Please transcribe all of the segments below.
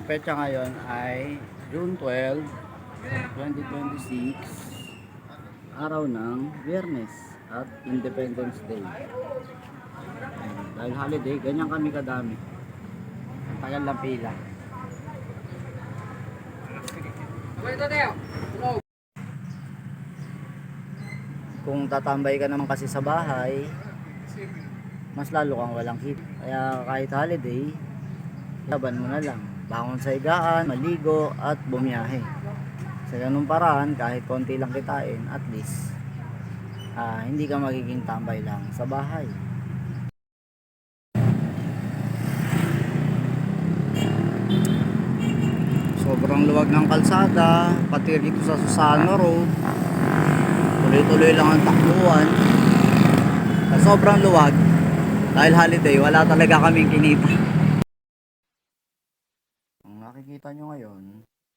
petsa ngayon ay June 12, 2026, araw ng Biyernes at Independence Day. Ayan, dahil holiday, ganyan kami kadami. Ang tagal ng pila. Kung tatambay ka naman kasi sa bahay, mas lalo kang walang hit. Kaya kahit holiday, laban mo na lang. Bangon sa higaan, maligo at bumiyahe. Sa ganung paraan, kahit konti lang kitain, at least hindi ka magiging tambay lang sa bahay. Sobrang luwag ng kalsada, pati dito sa Susano Road. Tuloy-tuloy lang ang takbuhan. Sa sobrang luwag, dahil holiday, wala talaga kaming kinita. Ang nakikita nyo ngayon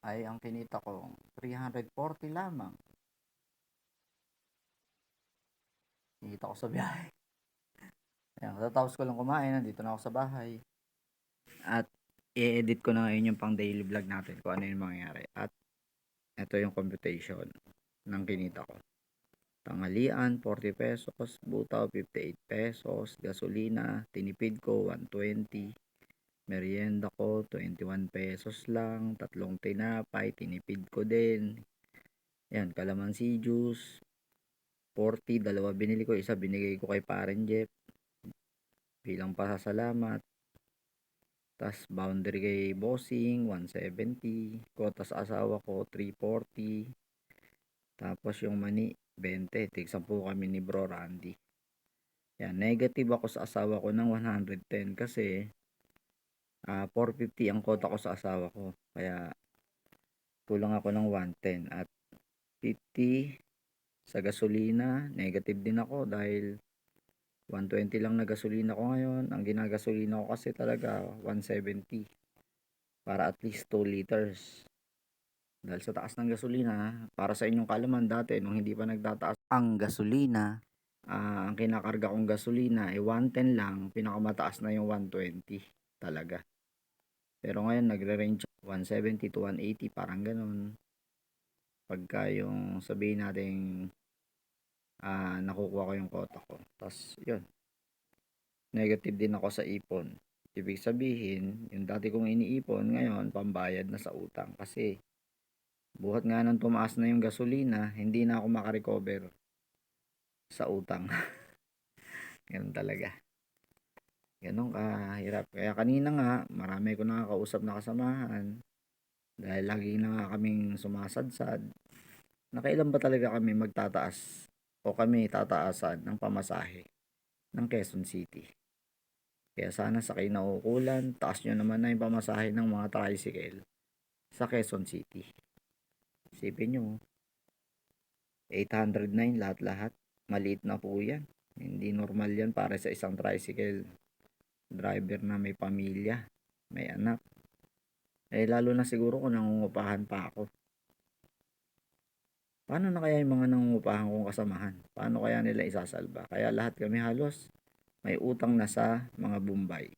ay ang kinita ko 340 lamang. Kinita ko sa biyahe. Ayan, katatapos ko lang kumain, nandito na ako sa bahay. At i-edit ko na ngayon yung pang daily vlog natin kung ano yung mangyayari. At ito yung computation ng kinita ko. Tanghalian 40 pesos, butaw 58 pesos, gasolina tinipid ko 120, merienda ko 21 pesos lang, tatlong tinapay tinipid ko din. Yan, calamansi juice 40, dalawa binili ko, isa binigay ko kay Paren Jeff bilang pasasalamat. Tas boundary kay bossing 170, kotas asawa ko 340. Tapos yung mani 20, tig 10 kami ni Bro Randy. Yan, negative ako sa asawa ko ng 110 kasi 450 ang kota ko sa asawa ko. Kaya kulang ako ng 110 at 50 sa gasolina, negative din ako dahil 120 lang na gasolina ko ngayon. Ang ginagasolina ko kasi talaga 170 para at least 2 liters. Dahil sa taas ng gasolina, para sa inyong kalaman dati nung hindi pa nagtataas ang gasolina, ang kinakarga kong gasolina ay 110 lang, pinakamataas na yung 120 talaga. Pero ngayon nagre-range 170 to 180, parang ganun. Pagka yung sabihin natin nakukuha ko yung kota ko. Tapos yun, negative din ako sa ipon. Ibig sabihin, yung dati kong iniipon, ngayon pambayad na sa utang. Kasi buhat nga nang tumaas na yung gasolina, hindi na ako makarecover sa utang. Ganun talaga. Ganun kahirap. Kaya kanina nga, marami ko nakakausap na kasamahan. Dahil lagi na nga kaming sumasadsad. Nakailan ba talaga kami magtataas o kami tataasan ng pamasahe ng Quezon City. Kaya sana sa kinaukulan, taas nyo naman na yung pamasahe ng mga tricycle sa Quezon City. Isipin nyo, 809 lahat-lahat. Maliit na po yan. Hindi normal yan para sa isang tricycle driver na may pamilya, may anak. Lalo na siguro kung nangungupahan pa ako. Paano na kaya yung mga nangungupahan kong kasamahan? Paano kaya nila isasalba? Kaya lahat kami halos may utang na sa mga Bombay.